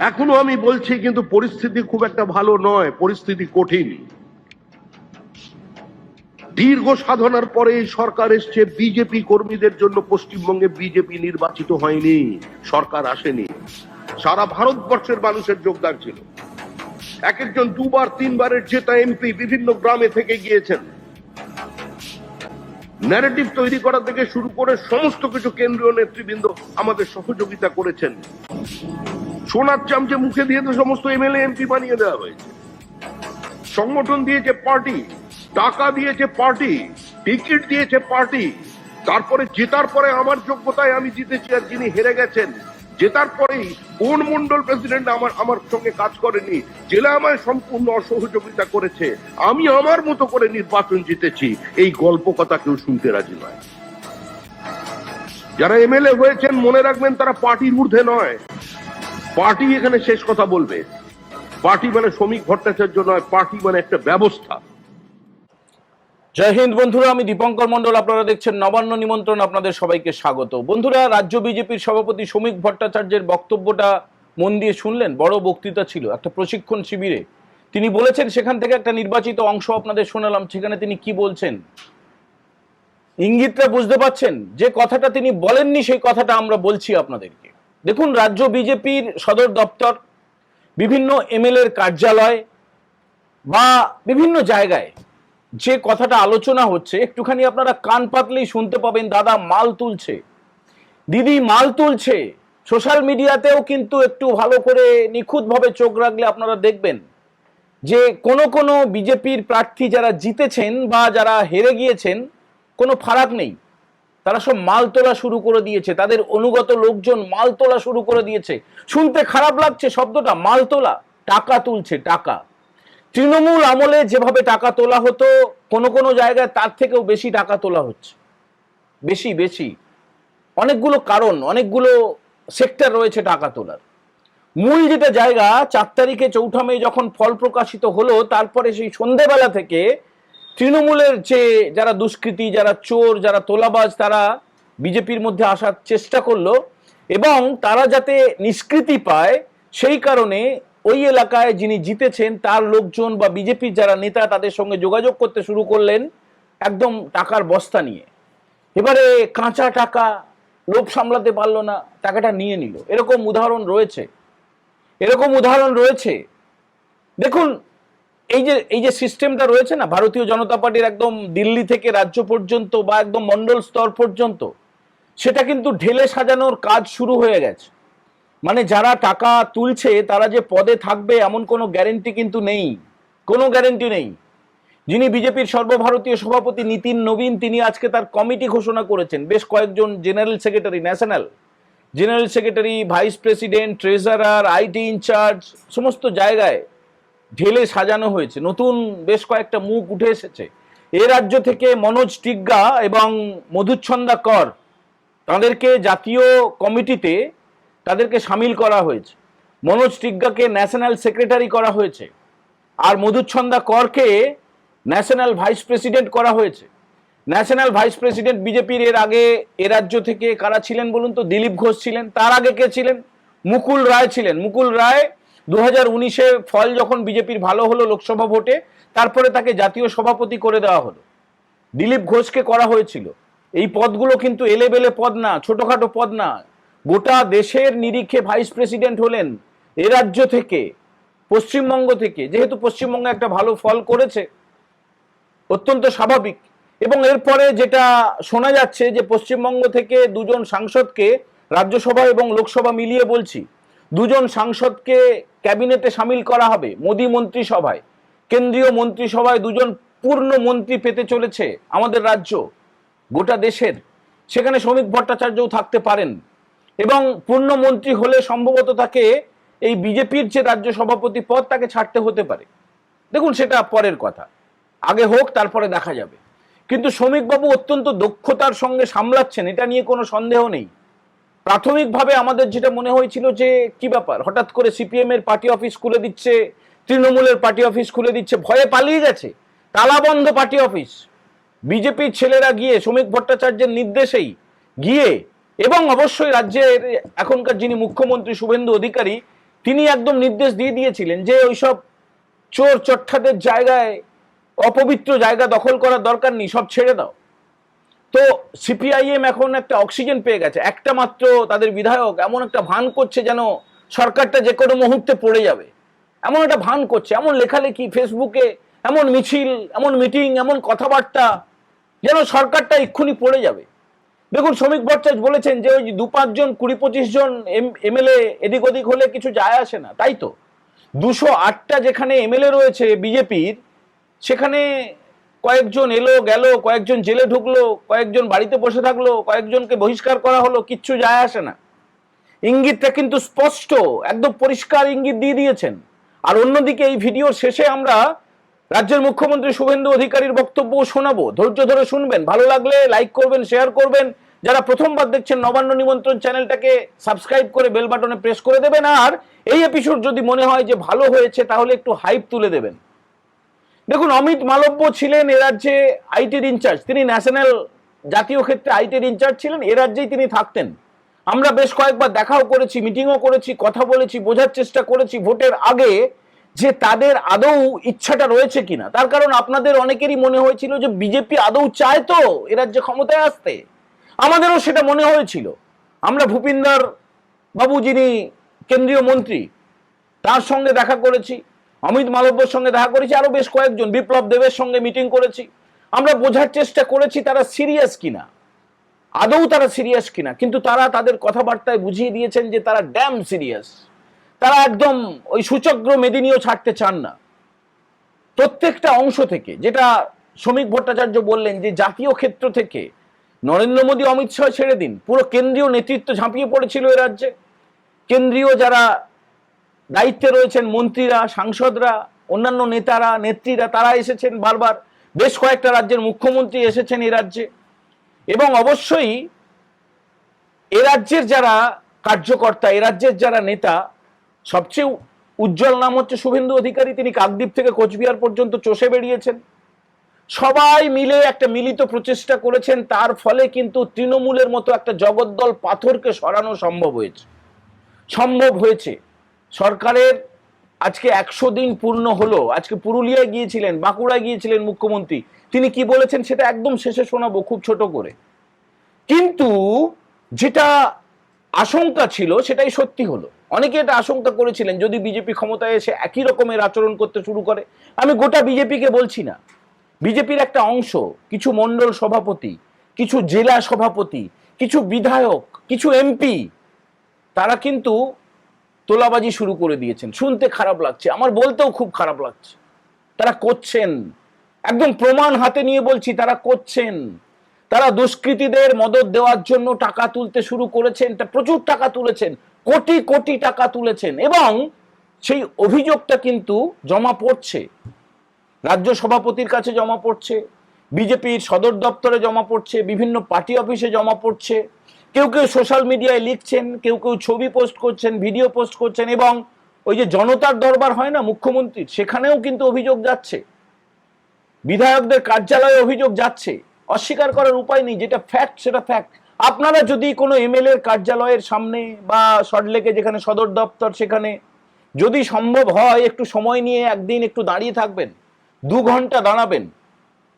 এখনো আমি বলছি, কিন্তু পরিস্থিতি খুব একটা ভালো নয়, পরিস্থিতি কঠিন। দীর্ঘ সাধনার পরে এই সরকার এসছে। বিজেপি কর্মীদের জন্য পশ্চিমবঙ্গে বিজেপি নির্বাচিত হয়নি, সরকার আসেনি, সারা ভারতবর্ষের মানুষের যোগদান ছিল। এক একজন দুবার তিনবারের জেতা এমপি বিভিন্ন গ্রামে থেকে গিয়েছেন। ন্যারেটিভ তৈরি করা থেকে শুরু করে সমস্ত কিছু কেন্দ্রীয় নেতৃবৃন্দ আমাদের সহযোগিতা করেছেন। সোনার চামচে মুখে দিয়ে তো সমস্ত এমএলএ এমপি বানিয়ে দেওয়া হয়েছে। সংগঠন দিয়েছে পার্টি, টাকা দিয়েছে পার্টি, টিকিট দিয়েছে পার্টি। তারপরে জেতার পরে আমার যোগ্যতায় আমি জিতেছি, আর যিনি হেরে গেছেন জেতার পরেই কোন মন্ডল প্রেসিডেন্ট আমার সঙ্গে কাজ করেনি, জেলা আমায় সম্পূর্ণ অসহযোগিতা করেছে, আমি আমার মতো করে নির্বাচন জিতেছি, এই গল্প কথা কেউ শুনতে রাজি নয়। যারা এমএলএ হয়েছেন মনে রাখবেন, তারা পার্টির ঊর্ধ্বে নয়। পার্টি এখানে শেষ কথা বলবে। পার্টি মানে শ্রমিক ভট্টাচার্য নয়, পার্টি মানে একটা ব্যবস্থা। জয় হিন্দ বন্ধুরা, আমি দীপঙ্কর মন্ডল, আপনারা দেখছেন নবান্ন নিমন্ত্রণ। আপনাদের সবাইকে স্বাগত। বন্ধুরা, রাজ্য বিজেপির সভাপতি শ্রমিক ভট্টাচার্যের বক্তব্যটা মন দিয়ে শুনলেন। বড় বক্তৃতা ছিল, একটা প্রশিক্ষণ শিবিরে তিনি বলেছেন। সেখান থেকে একটা নির্বাচিত অংশ আপনাদের শোনালাম। সেখানে তিনি কি বলছেন ইঙ্গিতটা বুঝতে পাচ্ছেন। যে কথাটা তিনি বলেননি সেই কথাটা আমরা বলছি আপনাদেরকে। দেখুন, রাজ্য বিজেপির সদর দপ্তর, বিভিন্ন এমএলএর কার্যালয় বা বিভিন্ন জায়গায় যে কথাটা আলোচনা হচ্ছে, একটুখানি আপনারা কান পাতলেই শুনতে পাবেন। দাদা মাল তুলছে, দিদি মাল তুলছে। সোশ্যাল মিডিয়াতেও কিন্তু একটু ভালো করে নিখুঁতভাবে চোখ রাখলে আপনারা দেখবেন যে কোনো বিজেপির প্রার্থী যারা জিতেছেন বা যারা হেরে গিয়েছেন, কোনো ফারাক নেই, তারা সব মাল তোলা শুরু করে দিয়েছে। তাদের অনুগত লোকজন মাল তোলা শুরু করে দিয়েছে। শুনতে খারাপ লাগছে শব্দটা, মাল তোলা। টাকা তুলছে, টাকা। তৃণমূল আমলে যেভাবে টাকা তোলা হতো, কোনো জায়গায় তার থেকেও বেশি টাকা তোলা হচ্ছে। বেশি অনেকগুলো কারণ, অনেকগুলো সেক্টর রয়েছে টাকা তোলার। মূল যেটা জায়গা, 4 তারিখে 4 মে যখন ফল প্রকাশিত হলো, তারপরে সেই সন্ধেবেলা থেকে তৃণমূলের যে যারা দুষ্কৃতী, যারা চোর, যারা তোলাবাজ, তারা বিজেপির মধ্যে আসার চেষ্টা করলো এবং তারা যাতে নিষ্কৃতি পায় সেই কারণে ওই এলাকায় যিনি জিতেছেন তার লোকজন বা বিজেপির যারা নেতা তাদের সঙ্গে যোগাযোগ করতে শুরু করলেন একদম টাকার বস্তা নিয়ে। এবারে কাঁচা টাকা, লোভ সামলাতে পারলো না, টাকাটা নিয়ে নিল। এরকম উদাহরণ রয়েছে। দেখুন, এই যে সিস্টেমটা রয়েছে না ভারতীয় জনতা পার্টির, একদম দিল্লি থেকে রাজ্য পর্যন্ত বা একদম মন্ডল স্তর পর্যন্ত, সেটা কিন্তু ঢেলে সাজানোর কাজ শুরু হয়ে গেছে। মানে যারা টাকা তুলছে তারা যে পদে থাকবে এমন কোনো গ্যারেন্টি কিন্তু নেই, কোনো গ্যারেন্টি নেই। যিনি বিজেপির সর্বভারতীয় সভাপতি নীতিন নবীন, তিনি আজকে তার কমিটি ঘোষণা করেছেন। বেশ কয়েকজন general secretary, national general secretary, vice president, treasurer, IT incharge, সমস্ত জায়গায় ঢেলে সাজানো হয়েছে। নতুন বেশ কয়েকটা মুখ উঠে এসেছে। এ রাজ্য থেকে মনোজ টিগ্গা এবং মধুচ্ছন্দা কর, তাদেরকে জাতীয় কমিটিতে তাদেরকে সামিল করা হয়েছে। মনোজ টিগ্গাকে ন্যাশনাল সেক্রেটারি করা হয়েছে, আর মধুচ্ছন্দা করকে ন্যাশনাল ভাইস প্রেসিডেন্ট করা হয়েছে। ন্যাশনাল ভাইস প্রেসিডেন্ট বিজেপির এর আগে এ রাজ্য থেকে কারা ছিলেন বলুন তো? দিলীপ ঘোষ ছিলেন। তার আগে কে ছিলেন? মুকুল রায় ছিলেন। মুকুল রায় 2019-এ ফল যখন বিজেপির ভালো হলো লোকসভা ভোটে, তারপরে তাকে জাতীয় সভাপতি করে দেওয়া হলো। দিলীপ ঘোষকে করা হয়েছিল। এই পদগুলো কিন্তু এলেবেলে পদ না, ছোটখাটো পদ না। গোটা দেশের নিরিখে ভাইস প্রেসিডেন্ট হলেন এ রাজ্য থেকে, পশ্চিমবঙ্গ থেকে। যেহেতু পশ্চিমবঙ্গে একটা ভালো ফল করেছে, অত্যন্ত স্বাভাবিক। এবং এরপরে যেটা শোনা যাচ্ছে যে পশ্চিমবঙ্গ থেকে 2জন সাংসদকে, রাজ্যসভা এবং লোকসভা মিলিয়ে বলছি, 2জন সাংসদকে ক্যাবিনেটে সামিল করা হবে। মোদী মন্ত্রিসভায়, কেন্দ্রীয় মন্ত্রিসভায় 2জন পূর্ণ মন্ত্রী পেতে চলেছে আমাদের রাজ্য, গোটা দেশের। সেখানে শ্রমিক ভট্টাচার্যও থাকতে পারেন এবং পূর্ণমন্ত্রী হলে সম্ভবত তাকে এই বিজেপির যে রাজ্য সভাপতি পদ তাকে ছাড়তে হতে পারে। দেখুন, সেটা পরের কথা, আগে হোক তারপরে দেখা যাবে। কিন্তু শ্রমিকবাবু অত্যন্ত দক্ষতার সঙ্গে সামলাচ্ছেন, এটা নিয়ে কোনো সন্দেহ নেই। প্রাথমিকভাবে আমাদের যেটা মনে হয়েছিল যে কি ব্যাপার, হঠাৎ করে সিপিএম এর পার্টি অফিস খুলে দিচ্ছে, তৃণমূলের পার্টি অফিস খুলে দিচ্ছে, ভয়ে পালিয়ে গেছে, তালাবন্ধ পার্টি অফিস। বিজেপির ছেলেরা গিয়ে শ্রমিক ভট্টাচার্যের নির্দেশেই গিয়ে, এবং অবশ্যই রাজ্যের এখনকার যিনি মুখ্যমন্ত্রী শুভেন্দু অধিকারী, তিনি একদম নির্দেশ দিয়ে দিয়েছিলেন যে ওইসব চোর চট্টাদের জায়গায়, অপবিত্র জায়গা দখল করার দরকার নেই, সব ছেড়ে দাও। তো সিপিআইএম এখন একটা অক্সিজেন পেয়ে গেছে। একটা মাত্র তাদের বিধায়ক এমন একটা ভান করছে যেন সরকারটা যে কোনো মুহূর্তে পড়ে যাবে, এমন একটা ভান করছে, এমন লেখালেখি ফেসবুকে, এমন মিছিল, এমন মিটিং, এমন কথাবার্তা, যেন সরকারটা এক্ষুনি পড়ে যাবে। দেখুন, শ্রমিক ভট্টাচার্য বলেছেন যে ওই 2-5 জন 20-25 জন এমএলএ এদিক ওদিক হলে কিছু যায় আসে না, তাই তো 208টা যেখানে এমএলএ রয়েছে বিজেপির, সেখানে কয়েকজন এলো গেল, কয়েকজন জেলে ঢুকলো, কয়েকজন বাড়িতে বসে থাকলো, কয়েকজনকে বহিষ্কার করা হলো, কিচ্ছু যায় আসে না। ইঙ্গিতটা কিন্তু স্পষ্ট, একদম পরিষ্কার ইঙ্গিত দিয়ে দিয়েছেন। আর অন্যদিকে এই ভিডিওর শেষে আমরা রাজ্যের মুখ্যমন্ত্রী শুভেন্দু অধিকারীর বক্তব্য শোনাবো, ধৈর্য ধরে শুনবেন। ভালো লাগলে লাইক করবেন, শেয়ার করবেন। যারা প্রথমবার দেখছেন নবান্ন নিমন্ত্রণ চ্যানেলটাকে সাবস্ক্রাইব করে বেল বাটনে প্রেস করে দেবেন। আর এই এপিসোড যদি মনে হয় যে ভালো হয়েছে তাহলে একটু হাইপ তুলে দেবেন। দেখুন, অমিত মালব্য ছিলেন এ রাজ্যে আইটির ইনচার্জ, তিনি ন্যাশনাল জাতীয় ক্ষেত্রে আইটির ইনচার্জ ছিলেন, এ রাজ্যেই তিনি থাকতেন। আমরা বেশ কয়েকবার দেখাও করেছি, মিটিংও করেছি, কথা বলেছি, বোঝার চেষ্টা করেছি ভোটের আগে যে তাদের আদৌ ইচ্ছাটা রয়েছে কিনা। তার কারণ আপনাদের অনেকেরই মনে হয়েছিল যে বিজেপি আদৌ চায় তো এ রাজ্যে ক্ষমতায় আসতে, আমাদেরও সেটা মনে হয়েছিল। আমরা ভূপিন্দর বাবু, যিনি কেন্দ্রীয় মন্ত্রী, তার সঙ্গে দেখা করেছি, অমিত মালব্যর সঙ্গে দেখা করেছি, আরো বেশ কয়েকজন, বিপ্লব দেবের সঙ্গে মিটিং করেছি। আমরা বোঝার চেষ্টা করেছি তারা সিরিয়াস কিনা, আদৌ তারা সিরিয়াস কিনা। কিন্তু তারা তাদের কথাবার্তায় বুঝিয়ে দিয়েছেন যে তারা ড্যাম সিরিয়াস। তারা একদম ওই সূচক্র মেদিনীও ছাড়তে চান না। প্রত্যেকটা অংশ থেকে, যেটা শ্রমিক ভট্টাচার্য বললেন যে জাতীয় ক্ষেত্র থেকে নরেন্দ্র মোদী, অমিত শাহ ছেড়ে দিন, পুরো কেন্দ্রীয় নেতৃত্ব ঝাঁপিয়ে পড়েছিল এ রাজ্যে। কেন্দ্রীয় যারা দায়িত্বে রয়েছেন, মন্ত্রীরা, সাংসদরা, অন্যান্য নেতারা, নেত্রীরা, তারা এসেছেন বারবার। বেশ কয়েকটা রাজ্যের মুখ্যমন্ত্রী এসেছেন এই রাজ্যে। এবং অবশ্যই এ রাজ্যের যারা কার্যকর্তা, এ রাজ্যের যারা নেতা, সবচেয়ে উজ্জ্বল নাম হচ্ছে শুভেন্দু অধিকারী। তিনি কাকদ্বীপ থেকে কোচবিহার পর্যন্ত চষে বেরিয়েছেন। সবাই মিলে একটা মিলিত প্রচেষ্টা করেছেন, তার ফলে কিন্তু তৃণমূলের মতো একটা জগদ্দল পাথরকে সরানো সম্ভব হয়েছে। সরকারের আজকে 100 দিন পূর্ণ হলো। আজকে পুরুলিয়ায় গিয়েছিলেন, বাঁকুড়ায় গিয়েছিলেন মুখ্যমন্ত্রী। তিনি কি বলেছেন সেটা একদম শেষে শোনাবো খুব ছোট করে। কিন্তু যেটা আশঙ্কা ছিল সেটাই সত্যি হলো। অনেকে এটা আশঙ্কা করেছিলেন যদি বিজেপি ক্ষমতায় এসে একই রকমের আচরণ করতে শুরু করে। আমি গোটা বিজেপিকে বলছি না, বিজেপির একটা অংশ, কিছু মন্ডল সভাপতি, কিছু জেলা সভাপতি, কিছু বিধায়ক, কিছু এমপি, তারা কিন্তু তোলাবাজি শুরু করে দিয়েছেন। শুনতে খারাপ লাগছে, আমার বলতেও খুব খারাপ লাগছে। তারা করছেন, একদম প্রমাণ হাতে নিয়ে বলছি, তারা করছেন। তারা দুষ্কৃতীদের মদত দেওয়ার জন্য টাকা তুলতে শুরু করেছেন, প্রচুর টাকা তুলেছেন, কোটি কোটি টাকা তুলেছেন। এবং সেই অভিযোগটা কিন্তু জমা পড়ছে, রাজ্য সভাপতির কাছে জমা পড়ছে, বিজেপির সদর দপ্তরে জমা পড়ছে, বিভিন্ন পার্টি অফিসে জমা পড়ছে। কেউ কেউ সোশ্যাল মিডিয়ায় লিখছেন, কেউ কেউ ছবি পোস্ট করছেন, ভিডিও পোস্ট করছেন। এবং ওই যে জনতার দরবার হয় না মুখ্যমন্ত্রীর, সেখানেও কিন্তু অভিযোগ যাচ্ছে, বিধায়কদের কার্যালয়ে অভিযোগ যাচ্ছে। অস্বীকার করার উপায় নেই, যেটা ফ্যাক্ট সেটা ফ্যাক্ট। আপনারা যদি কোনো এমএলএ এর কার্যালয়ের সামনে বা সল্টলেকে যেখানে সদর দপ্তর, সেখানে যদি সম্ভব হয় একটু সময় নিয়ে একদিন একটু দাঁড়িয়ে থাকবেন, 2 ঘন্টা দাঁড়াবেন,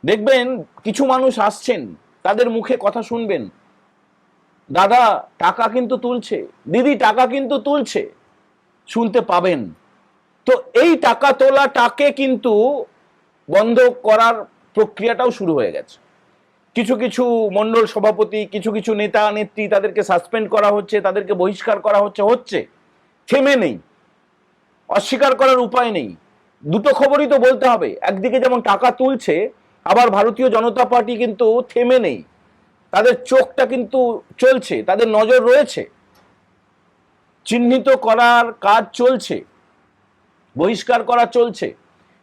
দেখবেন কিছু মানুষ আসছেন, তাদের মুখে কথা শুনবেন, দাদা টাকা কিন্তু তুলছে, দিদি টাকা কিন্তু তুলছে, শুনতে পাবেন। তো এই টাকা তোলাটাকে কিন্তু বন্ধ করার প্রক্রিয়াটাও শুরু হয়ে গেছে। কিছু কিছু মন্ডল সভাপতি, কিছু কিছু নেতা নেত্রী, তাদেরকে সাসপেন্ড করা হচ্ছে, তাদেরকে বহিষ্কার করা হচ্ছে, থেমে নেই। অস্বীকার করার উপায় নেই। দুটো খবরই তো বলতে হবে। একদিকে যেমন টাকা তুলছে, আবার ভারতীয় জনতা পার্টি কিন্তু থেমে নেই, তাদের চোখটা কিন্তু চলছে, তাদের নজর রয়েছে, চিহ্নিত করার কাজ চলছে, বহিষ্কার করা চলছে।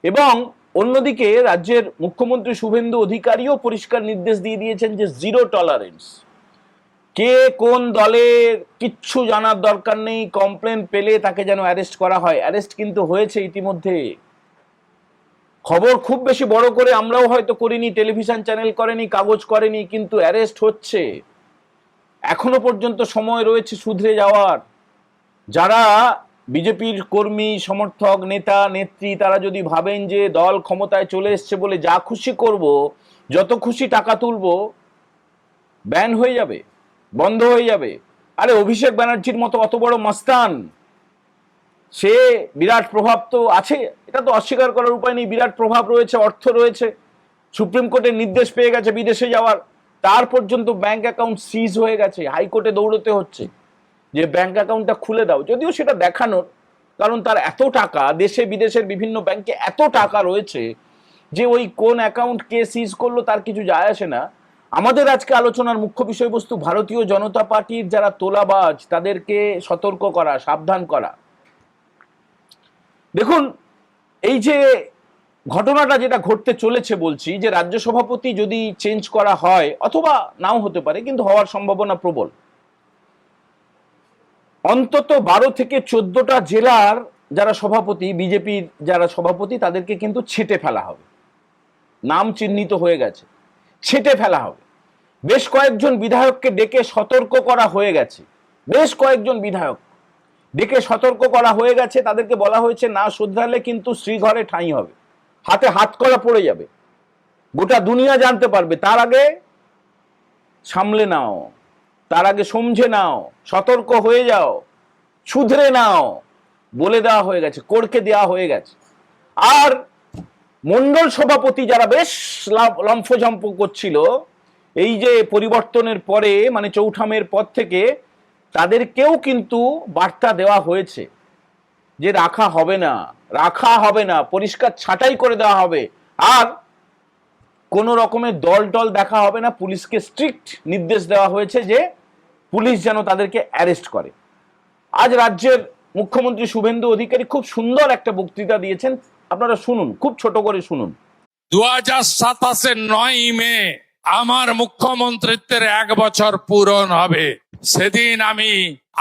এবং অন্যদিকে রাজ্যের মুখ্যমন্ত্রী শুভেন্দু অধিকারীও পরিষ্কার নির্দেশ দিয়ে দিয়েছেন যে 0 টলারেন্স। কে কোন দলের কিচ্ছু জানার দরকার নেই, কমপ্লেন পেলে তাকে যেন অ্যারেস্ট করা হয়। অ্যারেস্ট কিন্তু হয়েছে ইতিমধ্যে। খবর খুব বেশি বড় করে আমরাও হয়তো করিনি, টেলিভিশন চ্যানেল করেনি, কাগজ করেনি, কিন্তু অ্যারেস্ট হচ্ছে। এখনো পর্যন্ত সময় রয়েছে শুধরে যাওয়ার। যারা বিজেপির কর্মী সমর্থক নেতা নেত্রী তারা যদি ভাবেন যে দল ক্ষমতায় চলে এসছে বলে যা খুশি করব, যত খুশি টাকা তুলবো, ব্যান হয়ে যাবে, বন্ধ হয়ে যাবে। আরে অভিষেক ব্যানার্জির মতো অত বড় মস্তান, সে বিরাট প্রভাব তো আছে, এটা তো অস্বীকার করার উপায় নেই। বিরাট প্রভাব রয়েছে, অর্থ রয়েছে, সুপ্রিম কোর্টের নির্দেশ পেয়ে গেছে বিদেশে যাওয়ার, তার পর্যন্ত ব্যাংক অ্যাকাউন্ট সিজ হয়ে গেছে, হাইকোর্টে দৌড়তে হচ্ছে যে ব্যাংক অ্যাকাউন্টটা খুলে দাও। যদিও সেটা দেখানোর, কারণ তার এত টাকা, দেশে বিদেশের বিভিন্ন ব্যাংকে এত টাকা রয়েছে যে ওই কোন অ্যাকাউন্ট কে সিজ করলো তার কিছু যায় আসে না। আমাদের আজকে আলোচনার মুখ্য বিষয়বস্তু ভারতীয় জনতা পার্টির যারা তোলাবাজ তাদেরকে সতর্ক করা, সাবধান করা। দেখুন, এই যে ঘটনাটা যেটা ঘটতে চলেছে, বলছি যে রাজ্য সভাপতি যদি চেঞ্জ করা হয়, অথবা নাও হতে পারে, কিন্তু হওয়ার সম্ভাবনা প্রবল, অন্তত 12 থেকে 14টা জেলার যারা সভাপতি, বিজেপির যারা সভাপতি, তাদেরকে কিন্তু ছেঁটে ফেলা হবে। নাম চিহ্নিত হয়ে গেছে, ছেঁটে ফেলা হবে। বেশ কয়েকজন বিধায়ককে ডেকে সতর্ক করা হয়ে গেছে, বেশ কয়েকজন বিধায়ক ডেকে সতর্ক করা হয়ে গেছে। তাদেরকে বলা হয়েছে না শুধরালে কিন্তু শ্রীঘরে ঠাঁই হবে, হাতে হাত করা পড়ে যাবে, গোটা দুনিয়া জানতে পারবে। তার আগে সামলে নাও, তার আগে সমঝে নাও, সতর্ক হয়ে যাও, শুধরে নাও, বলে দেওয়া হয়ে গেছে, করকে দেওয়া হয়ে গেছে। আর মন্ডল সভাপতি যারা বেশ লম্ফঝম্প করছিল এই যে পরিবর্তনের পরে, মানে চৌঠামের পর থেকে, তাদেরকেও কিন্তু বার্তা দেওয়া হয়েছে যে রাখা হবে না, রাখা হবে না, পরিষ্কার ছাঁটাই করে দেওয়া হবে। আর কোনো রকমের দল টল দেখা হবে না, পুলিশকে স্ট্রিক্ট নির্দেশ দেওয়া হয়েছে যে পুলিশ যেন তাদেরকে অ্যারেস্ট করে। আজ রাজ্যের মুখ্যমন্ত্রী শুভেন্দু অধিকারী খুব সুন্দর একটা বক্তৃতা দিয়েছেন, আপনারা শুনুন, খুব ছোট করে শুনুন। 2027 9 মে আমার মুখ্যমন্ত্রিত্বের 1 বছর পূরণ হবে। সেদিন আমি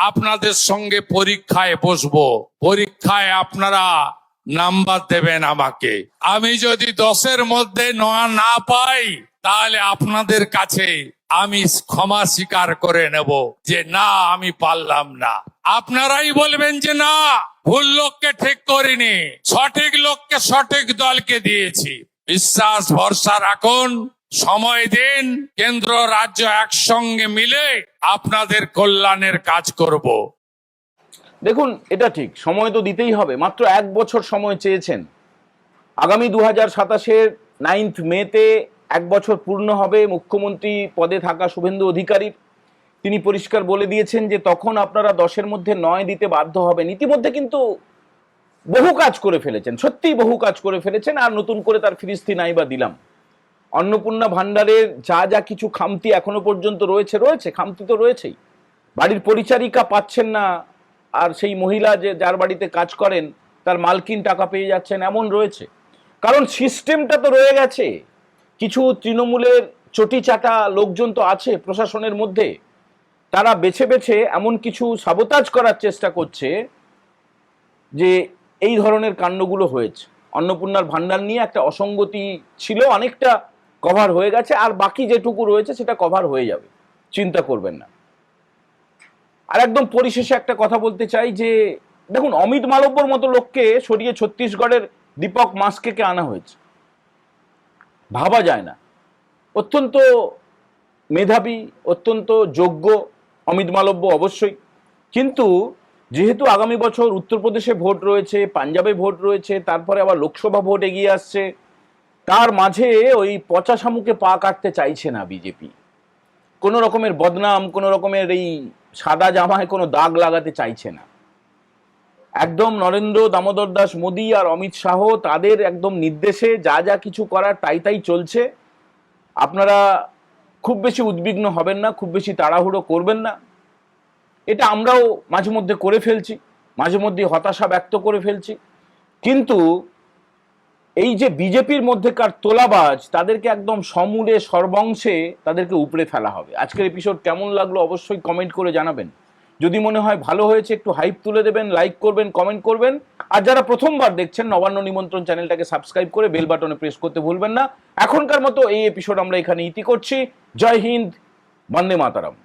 আপনাদের সঙ্গে পরীক্ষায় বসবো, পরীক্ষায় আপনারা নাম্বার দেবেন আমাকে। আমি যদি 10-এর মধ্যে না পাই, তাহলে আপনাদের কাছে আমি ক্ষমা স্বীকার করে নেব যে না, আমি পারলাম না। আপনারাই বলবেন যে না, ভুল লোককে ঠিক করিনি, সঠিক লোককে সঠিক দলকে দিয়েছি। বিশ্বাস ভরসা রাখুন, সময় দিন, কেন্দ্র রাজ্য একসঙ্গে মিলে আপনাদের কল্যাণের কাজ করব। দেখুন, এটা ঠিক, সময় তো দিতেই হবে। মাত্র 1 বছর সময় চেয়েছেন। আগামী 2027-এর 9 মেতে 1 বছর পূর্ণ হবে মুখ্যমন্ত্রী পদে থাকা শুভেন্দু অধিকারীর। তিনি পরিষ্কার বলে দিয়েছেন যে তখন আপনারা 10-এর মধ্যে 9 দিতে বাধ্য হবেন। ইতিমধ্যে কিন্তু বহু কাজ করে ফেলেছেন, সত্যিই বহু কাজ করে ফেলেছেন, আর নতুন করে তার ফিরিস্তি নাই বা দিলাম। অন্নপূর্ণা ভান্ডারের যা যা কিছু খামতি এখনো পর্যন্ত রয়েছে, খামতি তো রয়েছেই। বাড়ির পরিচারিকা পাচ্ছেন না, আর সেই মহিলা যে যার বাড়িতে কাজ করেন তার মালকিন টাকা পেয়ে যাচ্ছেন, এমন রয়েছে। কারণ সিস্টেমটা তো রয়ে গেছে। কিছু তৃণমূলের চটি চাটা লোকজন তো আছে প্রশাসনের মধ্যে, তারা বেছে বেছে এমন কিছু সাবোতাজ করার চেষ্টা করছে যে এই ধরনের কাণ্ডগুলো হয়েছে। অন্নপূর্ণার ভান্ডার নিয়ে একটা অসঙ্গতি ছিল, অনেকটা কভার হয়ে গেছে, আর বাকি যেটুকু রয়েছে সেটা কভার হয়ে যাবে, চিন্তা করবেন না। আর একদম পরিশেষে একটা কথা বলতে চাই যে দেখুন, অমিত মালব্যর মতো লোককে সরিয়ে ছত্তিশগড়ের দীপক মাস্কেকে আনা হয়েছে, ভাবা যায় না। অত্যন্ত মেধাবী, অত্যন্ত যোগ্য অমিত মালব্য অবশ্যই, কিন্তু যেহেতু আগামী বছর উত্তরপ্রদেশে ভোট রয়েছে, পাঞ্জাবে ভোট রয়েছে, তারপরে আবার লোকসভা ভোট এগিয়ে আসছে, তার মাঝে ওই পচা শামুকে পা কাটতে চাইছে না বিজেপি। কোনো রকমের বদনাম, কোনো রকমের এই সাদা জামায় কোনো দাগ লাগাতে চাইছে না। একদম নরেন্দ্র দামোদর দাস মোদী আর অমিত শাহ তাদের একদম নির্দেশে যা যা কিছু করার তাই তাই চলছে। আপনারা খুব বেশি উদ্বিগ্ন হবেন না, খুব বেশি তাড়াহুড়ো করবেন না। এটা আমরাও মাঝে মধ্যে করে ফেলছি, মাঝে মধ্যে হতাশা ব্যক্ত করে ফেলছি, কিন্তু এই যে বিজেপির মধ্যেকার তোলাবাজ, তাদেরকে একদম সমূলে সর্বংশে তাদেরকে উপড়ে ফেলা হবে। আজকের এপিসোড কেমন লাগলো অবশ্যই কমেন্ট করে জানাবেন। যদি মনে হয় ভালো হয়েছে একটু হাইপ তুলে দেবেন, লাইক করবেন, কমেন্ট করবেন। আর যারা প্রথমবার দেখছেন, নবান্ন নিমন্ত্রণ চ্যানেলটাকে সাবস্ক্রাইব করে বেল বাটনে প্রেস করতে ভুলবেন না। এখনকার মতো এই এপিসোড আমরা এখানে ইতি করছি। জয় হিন্দ, বন্দে মাতারাম।